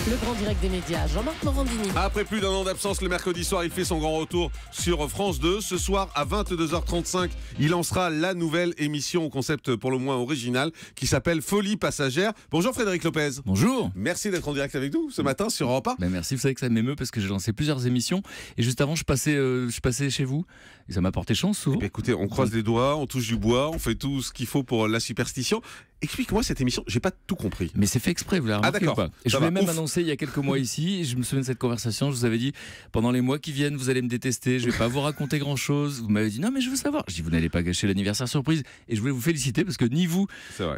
Le grand direct des médias, Jean-Marc Morandini. Après plus d'un an d'absence, le mercredi soir, il fait son grand retour sur France 2. Ce soir, à 22h35, il lancera la nouvelle émission au concept pour le moins original qui s'appelle Folie passagère. Bonjour Frédéric Lopez. Bonjour. Merci d'être en direct avec nous ce matin sur Europe 1. Ben merci, vous savez que ça m'émeut parce que j'ai lancé plusieurs émissions et juste avant je passais chez vous et ça m'a porté chance souvent. Écoutez, on croise les doigts, on touche du bois, on fait tout ce qu'il faut pour la superstition. Explique-moi cette émission, j'ai pas tout compris. Mais c'est fait exprès, vous l'avez remarqué ou pas? Et je l'ai même annoncé il y a quelques mois ici, et je me souviens de cette conversation, je vous avais dit, pendant les mois qui viennent, vous allez me détester, je vais pas vous raconter grand chose. Vous m'avez dit, non mais je veux savoir. Je dis, vous n'allez pas gâcher l'anniversaire surprise. Et je voulais vous féliciter parce que ni vous,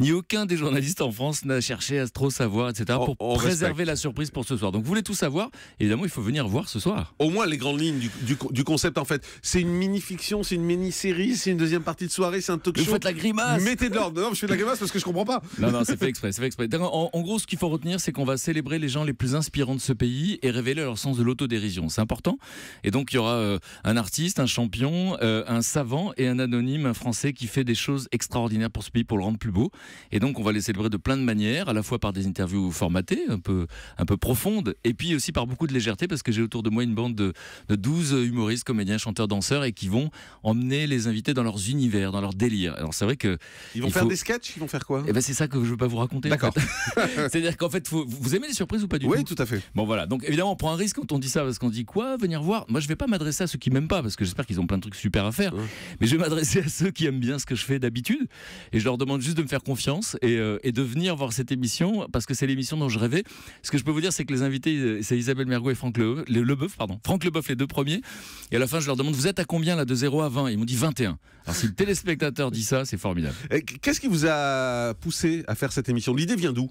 ni aucun des journalistes en France n'a cherché à trop savoir, etc. pour préserver la surprise pour ce soir. Donc vous voulez tout savoir, évidemment il faut venir voir ce soir. Au moins les grandes lignes du concept en fait. C'est une mini-fiction, c'est une mini-série, c'est une deuxième partie de soirée, c'est un talk show. Vous faites la grimace. Mettez de l'ordre. Non, je fais de la grimace parce que je comprends pas. Non, c'est fait exprès, c'est fait exprès. En gros, ce qu'il faut retenir, c'est qu'on va célébrer les gens les plus inspirants de ce pays et révéler leur sens de l'autodérision. C'est important. Et donc, il y aura un artiste, un champion, un savant et un anonyme, un Français qui fait des choses extraordinaires pour ce pays, pour le rendre plus beau. Et donc, on va les célébrer de plein de manières, à la fois par des interviews formatées, un peu profondes, et puis aussi par beaucoup de légèreté, parce que j'ai autour de moi une bande de 12 humoristes, comédiens, chanteurs, danseurs, et qui vont emmener les invités dans leurs univers, dans leurs délires. Alors, c'est vrai que... Ils vont faire des sketchs, ils vont faire quoi? Eh ben, c'est ça que je veux pas vous raconter. D'accord. En fait. C'est-à-dire qu'en fait, vous aimez les surprises ou pas du tout? Oui, tout à fait. Bon voilà, donc évidemment on prend un risque quand on dit ça, parce qu'on dit quoi, venir voir. Moi je vais pas m'adresser à ceux qui m'aiment pas, parce que j'espère qu'ils ont plein de trucs super à faire, mais je vais m'adresser à ceux qui aiment bien ce que je fais d'habitude, et je leur demande juste de me faire confiance et de venir voir cette émission, parce que c'est l'émission dont je rêvais. Ce que je peux vous dire, c'est que les invités, c'est Isabelle Mergo et Franck Leboeuf, les deux premiers, et à la fin je leur demande, vous êtes à combien là, de 0 à 20? Ils m'ont dit 21. Alors si le téléspectateur dit ça, c'est formidable. Qu'est-ce qui vous a poussé à faire cette émission? L'idée vient d'où?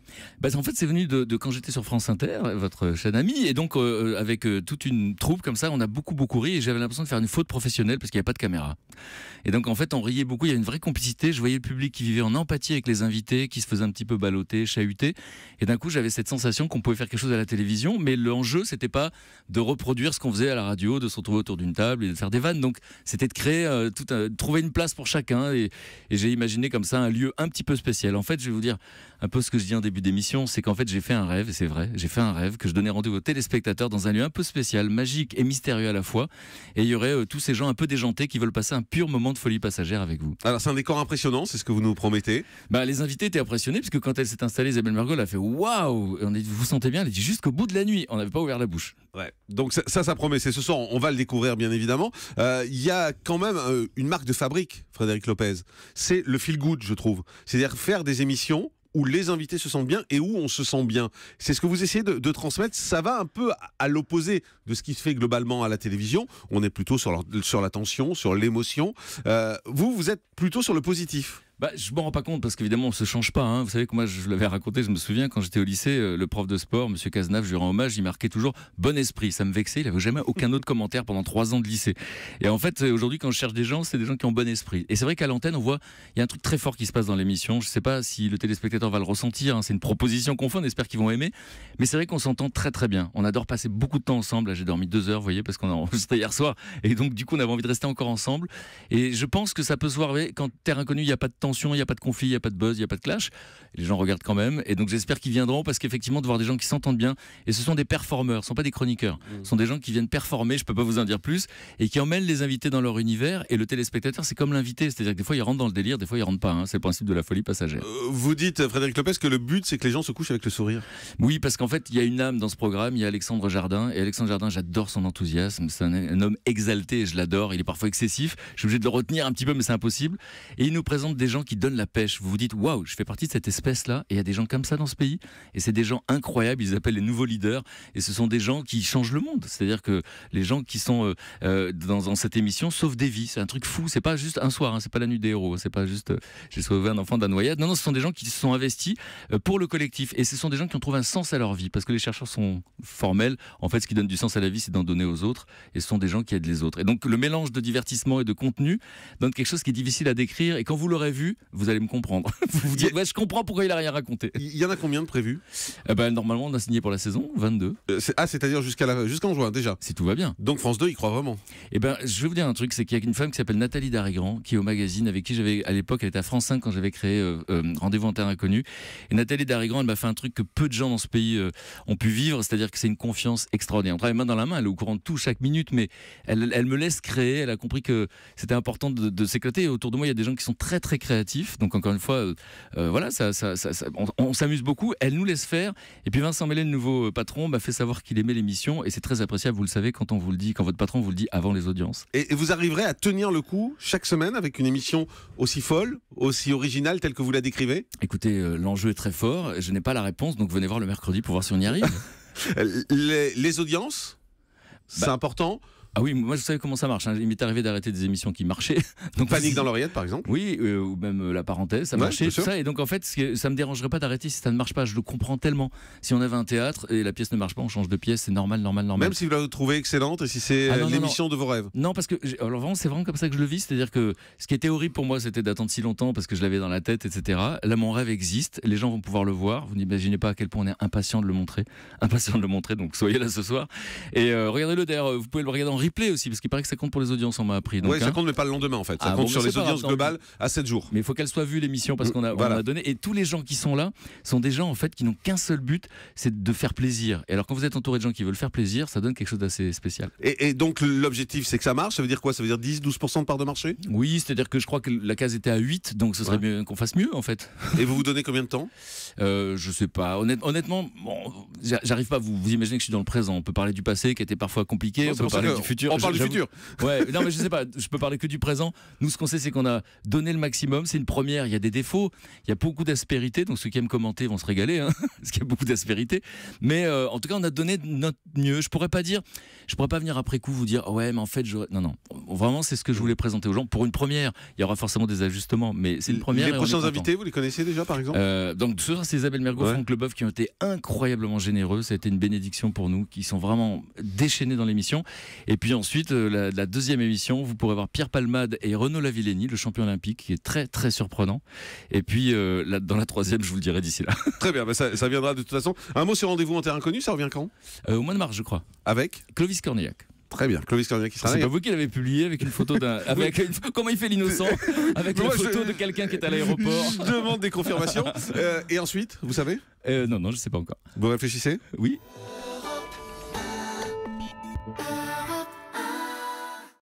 En fait, c'est venu de quand j'étais sur France Inter, votre chaîne amie, et donc avec toute une troupe comme ça, on a beaucoup ri, et j'avais l'impression de faire une faute professionnelle parce qu'il n'y avait pas de caméra. Et donc en fait, on riait beaucoup, il y avait une vraie complicité, je voyais le public qui vivait en empathie avec les invités, qui se faisait un petit peu balloter, chahuter, et d'un coup j'avais cette sensation qu'on pouvait faire quelque chose à la télévision, mais l'enjeu c'était pas de reproduire ce qu'on faisait à la radio, de se retrouver autour d'une table et de faire des vannes, donc c'était de créer, trouver une place pour chacun, et j'ai imaginé comme ça un lieu un petit peu spécial. En fait, je vais vous dire un peu ce que je dis en début d'émission, c'est qu'en fait j'ai fait un rêve, et c'est vrai, j'ai fait un rêve que je donnais rendez-vous aux téléspectateurs dans un lieu un peu spécial, magique et mystérieux à la fois, et il y aurait tous ces gens un peu déjantés qui veulent passer un pur moment de folie passagère avec vous. Alors c'est un décor impressionnant, c'est ce que vous nous promettez. Les invités étaient impressionnés, puisque quand elle s'est installée, Isabelle Mergo, elle a fait waouh, on dit, vous vous sentez bien, elle a dit jusqu'au bout de la nuit, on n'avait pas ouvert la bouche. Ouais. Donc ça promet, c'est ce soir, on va le découvrir bien évidemment. Il y a quand même une marque de fabrique, Frédéric Lopez, c'est le feel good, je trouve. C'est-à-dire faire des émissions où les invités se sentent bien et où on se sent bien. C'est ce que vous essayez de transmettre. Ça va un peu à l'opposé de ce qui se fait globalement à la télévision. On est plutôt sur la tension, sur l'émotion. Vous êtes plutôt sur le positif. Je m'en rends pas compte parce qu'évidemment on se change pas, hein. Vous savez que moi je l'avais raconté, je me souviens quand j'étais au lycée, le prof de sport, monsieur Cazenave, je lui rends hommage, il marquait toujours bon esprit. Ça me vexait, il avait jamais aucun autre commentaire pendant 3 ans de lycée. Et en fait aujourd'hui quand je cherche des gens, c'est des gens qui ont bon esprit. Et c'est vrai qu'à l'antenne on voit, il y a un truc très fort qui se passe dans l'émission. Je sais pas si le téléspectateur va le ressentir, hein. C'est une proposition qu'on fait, on espère qu'ils vont aimer. Mais c'est vrai qu'on s'entend très très bien. On adore passer beaucoup de temps ensemble. Là j'ai dormi 2 heures, vous voyez, parce qu'on a enregistré hier soir. Et donc du coup on avait envie de rester encore ensemble. Et je pense que ça peut se voir, vous voyez, quand Terre Inconnue, il n'y a pas de tension, il n'y a pas de conflit, il n'y a pas de buzz, il n'y a pas de clash. Les gens regardent quand même. Et donc j'espère qu'ils viendront parce qu'effectivement, de voir des gens qui s'entendent bien, et ce sont des performeurs, ce ne sont pas des chroniqueurs. Ce sont des gens qui viennent performer, je ne peux pas vous en dire plus, et qui emmènent les invités dans leur univers. Et le téléspectateur, c'est comme l'invité. C'est-à-dire que des fois, il rentre dans le délire, des fois, il rentre pas. Hein. C'est le principe de la folie passagère. Vous dites, Frédéric Lopez, que le but, c'est que les gens se couchent avec le sourire. Oui, parce qu'en fait, il y a une âme dans ce programme. Il y a Alexandre Jardin. Et Alexandre Jardin, j'adore son enthousiasme. C'est un homme exalté et je l'adore. Il est parfois excessif. Je suis obligé de le retenir un petit peu, mais c'est impossible. Et il nous présente des gens qui donnent la pêche. Vous vous dites, waouh, je fais partie de cette espèce-là, et il y a des gens comme ça dans ce pays, et c'est des gens incroyables, ils appellent les nouveaux leaders, et ce sont des gens qui changent le monde. C'est-à-dire que les gens qui sont dans cette émission sauvent des vies, c'est un truc fou, c'est pas juste un soir, hein, c'est pas la nuit des héros, c'est pas juste j'ai sauvé un enfant de la noyade, non, ce sont des gens qui se sont investis pour le collectif, et ce sont des gens qui ont trouvé un sens à leur vie, parce que les chercheurs sont formels, en fait ce qui donne du sens à la vie, c'est d'en donner aux autres, et ce sont des gens qui aident les autres. Et donc le mélange de divertissement et de contenu donne quelque chose qui est difficile à décrire, et quand vous l'aurez vu, prévu, vous allez me comprendre. Vous vous dites, ouais, je comprends pourquoi il a rien raconté. Il y en a combien de prévus? Normalement, on a signé pour la saison 22. C'est-à-dire jusqu'en juin déjà. Si tout va bien. Donc France 2, il croit vraiment. Je vais vous dire un truc, c'est qu'il y a une femme qui s'appelle Nathalie Darrigrand, qui est au magazine, avec qui j'avais, à l'époque, elle était à France 5 quand j'avais créé Rendez-vous en terre inconnue. Et Nathalie Darrigrand, elle m'a fait un truc que peu de gens dans ce pays ont pu vivre, c'est-à-dire que c'est une confiance extraordinaire. On travaille main dans la main, elle est au courant de tout chaque minute, mais elle me laisse créer. Elle a compris que c'était important de s'éclater. Et autour de moi, il y a des gens qui sont très très créatifs. Donc encore une fois, voilà, on s'amuse beaucoup. Elle nous laisse faire. Et puis Vincent Mellet, le nouveau patron, m'a fait savoir qu'il aimait l'émission, et c'est très appréciable. Vous le savez quand on vous le dit, quand votre patron vous le dit avant les audiences. Et vous arriverez à tenir le coup chaque semaine avec une émission aussi folle, aussi originale telle que vous la décrivez? Écoutez, l'enjeu est très fort. Je n'ai pas la réponse, donc venez voir le mercredi pour voir si on y arrive. Les audiences, c'est important. Ah oui, moi je savais comment ça marche. Il m'est arrivé d'arrêter des émissions qui marchaient. Donc, Panique dans l'oreillette, par exemple. Oui, ou même La Parenthèse, ça marchait, tout ça. Et donc en fait, ça me dérangerait pas d'arrêter si ça ne marche pas. Je le comprends tellement. Si on avait un théâtre et la pièce ne marche pas, on change de pièce, c'est normal. Même si vous la trouvez excellente et si c'est l'émission de vos rêves. Non, parce que alors vraiment, c'est vraiment comme ça que je le vis. C'est-à-dire que ce qui était horrible pour moi, c'était d'attendre si longtemps parce que je l'avais dans la tête, etc. Là, mon rêve existe. Les gens vont pouvoir le voir. Vous n'imaginez pas à quel point on est impatient de le montrer. Donc soyez là ce soir. Et regardez-le d'ailleurs. Vous pouvez le regarder en replay aussi, parce qu'il paraît que ça compte pour les audiences, on m'a appris. Oui, ça compte, mais pas le lendemain en fait. Ça compte sur les audiences globales à 7 jours. Mais il faut qu'elle soit vue l'émission, parce qu'on a donné. Et tous les gens qui sont là sont des gens en fait qui n'ont qu'un seul but, c'est de faire plaisir. Et alors quand vous êtes entouré de gens qui veulent faire plaisir, ça donne quelque chose d'assez spécial. Et donc l'objectif c'est que ça marche. Ça veut dire quoi? Ça veut dire 10-12% de part de marché? Oui, c'est-à-dire que je crois que la case était à 8, donc ce serait mieux qu'on fasse mieux en fait. Et vous vous donnez combien de temps? Je sais pas. Honnêtement, j'arrive pas. Vous imaginez que je suis dans le présent. On peut parler du passé qui était parfois compliqué. Non, on peut parler du futur. On parle du futur. Ouais, non, mais je sais pas. Je peux parler que du présent. Nous, ce qu'on sait, c'est qu'on a donné le maximum. C'est une première. Il y a des défauts. Il y a beaucoup d'aspérité. Donc ceux qui aiment commenter vont se régaler, hein, parce qu'il y a beaucoup d'aspérité. Mais en tout cas, on a donné notre mieux. Je pourrais pas venir après coup vous dire ouais, mais en fait, non. Vraiment, c'est ce que je voulais présenter aux gens. Pour une première, il y aura forcément des ajustements, mais c'est une première. Les prochains invités, vous les connaissez déjà, par exemple? Donc ce soir, c'est Isabelle Mergo, Franck Leboeuf qui ont été incroyablement généreux. Ça a été une bénédiction pour nous, qui sont vraiment déchaînés dans l'émission. Et puis ensuite, la deuxième émission, vous pourrez voir Pierre Palmade et Renaud Lavillenie, le champion olympique, qui est très très surprenant. Et puis dans la troisième, je vous le dirai d'ici là. Très bien, ça viendra de toute façon. Un mot sur Rendez-vous en terre inconnue, ça revient quand? Au mois de mars, je crois. Avec Clovis Cornillac. Très bien, Clovis Cornillac qui sera là. C'est pas vous qui l'avez publié avec une photo d'un. Comment il fait l'innocent avec la photo de quelqu'un qui est à l'aéroport. Je demande des confirmations. Et ensuite, vous savez? Non, je sais pas encore. Vous réfléchissez? Oui.